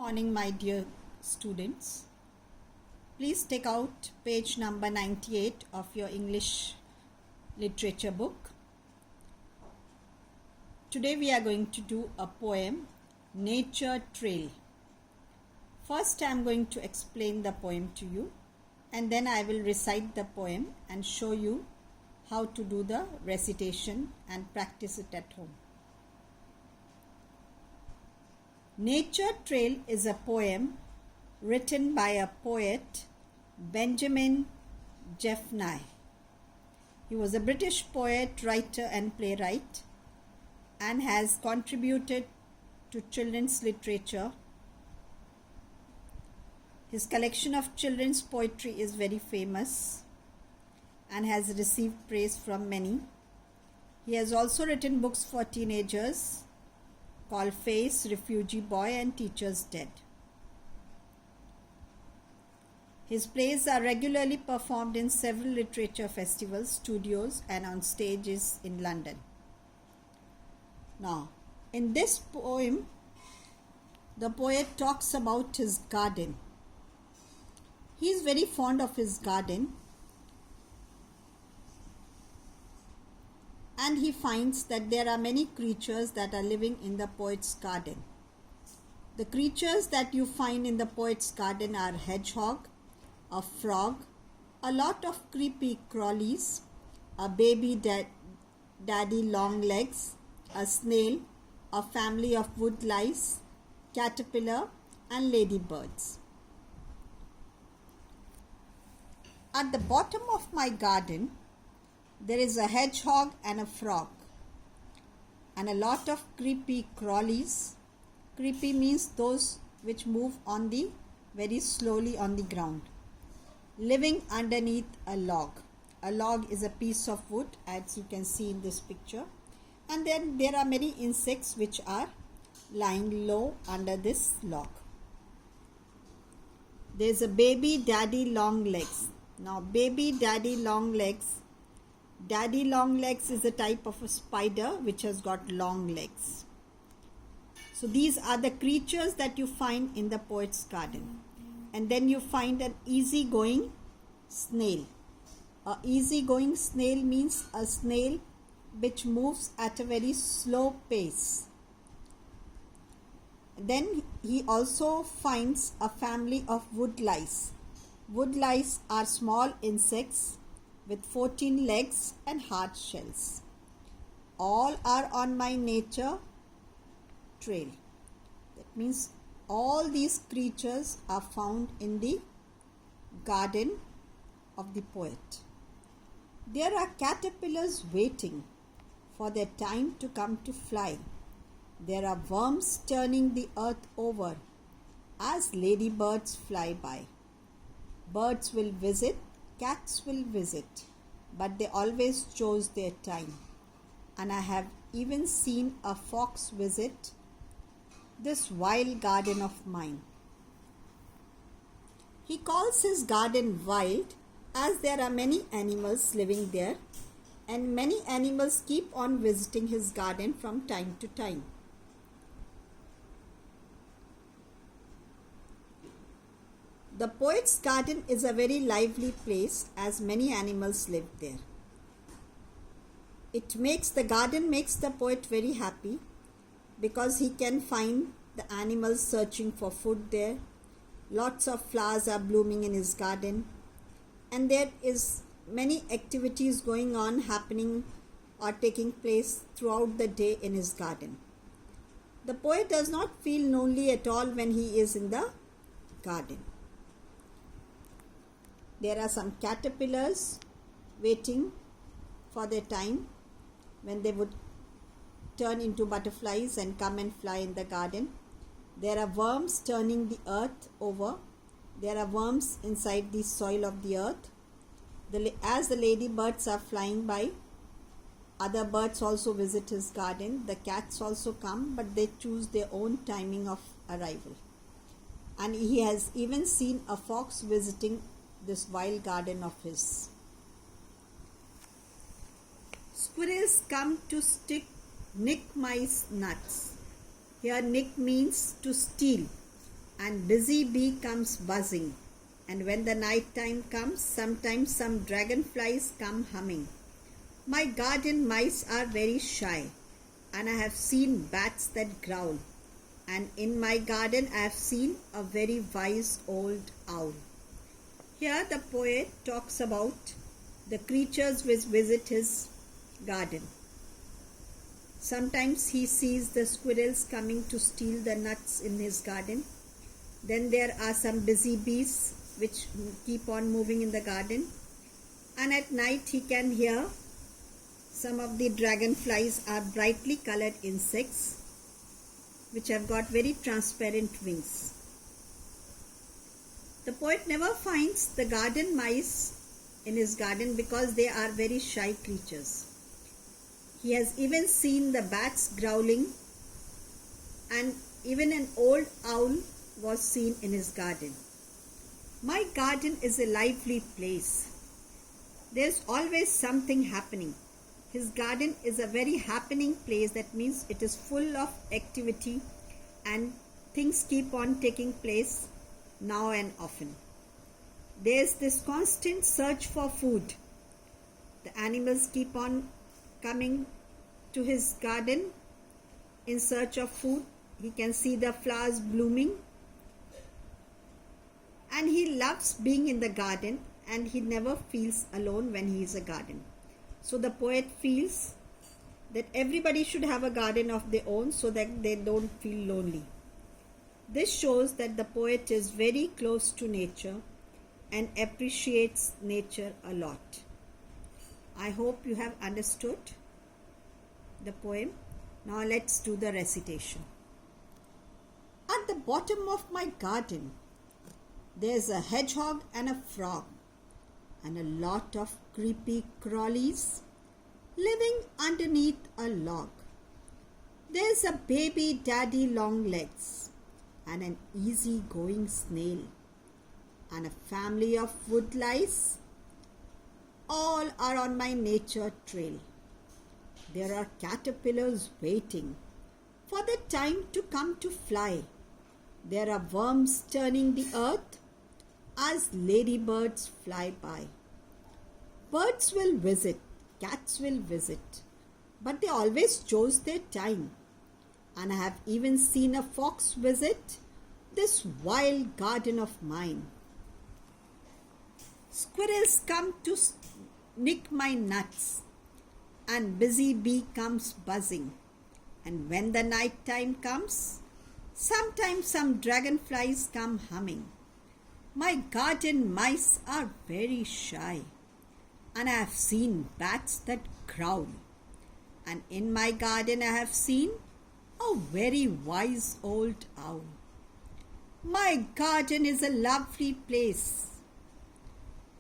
Morning, my dear students. Please take out page number 98 of your English literature book. Today we are going to do a poem, Nature Trail. First I am going to explain the poem to you, and then I will recite the poem and show you how to do the recitation and practice it at home. Nature Trail is a poem written by a poet, Benjamin Jeffrey. He was a British poet, writer and playwright and has contributed to children's literature. His collection of children's poetry is very famous and has received praise from many. He has also written books for teenagers called Face, Refugee Boy and Teacher's Dead. His plays are regularly performed in several literature festivals, studios and on stages in London. Now, in this poem, the poet talks about his garden. He is very fond of his garden, and he finds that there are many creatures that are living in the poet's garden. The creatures that you find in the poet's garden are hedgehog, a frog, a lot of creepy crawlies, a baby daddy long legs, a snail, a family of wood lice, caterpillar and ladybirds. At the bottom of my garden, there is a hedgehog and a frog and a lot of creepy crawlies. Creepy means those which move very slowly on the ground, living underneath a log. A log is a piece of wood, as you can see in this picture. And then there are many insects which are lying low under this log. There is a baby daddy long legs. Now, baby daddy long legs. Daddy long legs is a type of a spider which has got long legs. So these are the creatures that you find in the poet's garden. And then you find an easygoing snail. A easygoing snail means a snail which moves at a very slow pace. Then he also finds a family of wood lice. Wood lice are small insects with 14 legs and hard shells. All are on my nature trail. That means all these creatures are found in the garden of the poet. There are caterpillars waiting for their time to come to fly. There are worms turning the earth over as ladybirds fly by. Birds will visit, cats will visit, but they always chose their time. And I have even seen a fox visit this wild garden of mine. He calls his garden wild as there are many animals living there, and many animals keep on visiting his garden from time to time. The poet's garden is a very lively place as many animals live there. The garden makes the poet very happy because he can find the animals searching for food there. Lots of flowers are blooming in his garden, and there is many activities going on, happening or taking place throughout the day in his garden. The poet does not feel lonely at all when he is in the garden. There are some caterpillars waiting for their time when they would turn into butterflies and come and fly in the garden. There are worms turning the earth over. There are worms inside the soil of the earth. As the ladybirds are flying by, other birds also visit his garden. The cats also come, but they choose their own timing of arrival. And he has even seen a fox visiting this wild garden of his. Squirrels come to nick my nuts. Here nick means to steal, and busy bee comes buzzing. And when the night time comes, sometimes some dragonflies come humming. My garden mice are very shy, and I have seen bats that growl. And in my garden I have seen a very wise old owl. Here the poet talks about the creatures which visit his garden. Sometimes he sees the squirrels coming to steal the nuts in his garden. Then there are some busy bees which keep on moving in the garden. And at night he can hear some of the dragonflies are brightly colored insects which have got very transparent wings. The poet never finds the garden mice in his garden because they are very shy creatures. He has even seen the bats growling, and even an old owl was seen in his garden. My garden is a lively place. There's always something happening. His garden is a very happening place. That means it is full of activity and things keep on taking place now and often. There's this constant search for food. The animals keep on coming to his garden in search of food. He can see the flowers blooming, and he loves being in the garden, and he never feels alone when he is a garden. So the poet feels that everybody should have a garden of their own so that they don't feel lonely. This shows that the poet is very close to nature and appreciates nature a lot. I hope you have understood the poem. Now let's do the recitation. At the bottom of my garden, there's a hedgehog and a frog and a lot of creepy crawlies living underneath a log. There's a baby daddy long legs and an easy-going snail and a family of wood lice. All are on my nature trail. There are caterpillars waiting for the time to come to fly. There are worms turning the earth as ladybirds fly by. Birds will visit, cats will visit, but they always chose their time. And I have even seen a fox visit this wild garden of mine. Squirrels come to nick my nuts, and busy bee comes buzzing. And when the night time comes, sometimes some dragonflies come humming. My garden mice are very shy, and I have seen bats that growl. And in my garden I have seen a very wise old owl. My garden is a lovely place.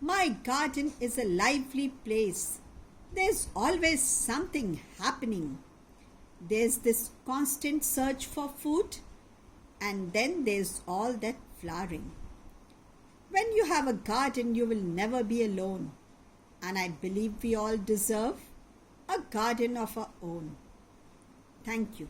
My garden is a lively place. There's always something happening. There's this constant search for food, and then there's all that flowering. When you have a garden, you will never be alone, and I believe we all deserve a garden of our own. Thank you.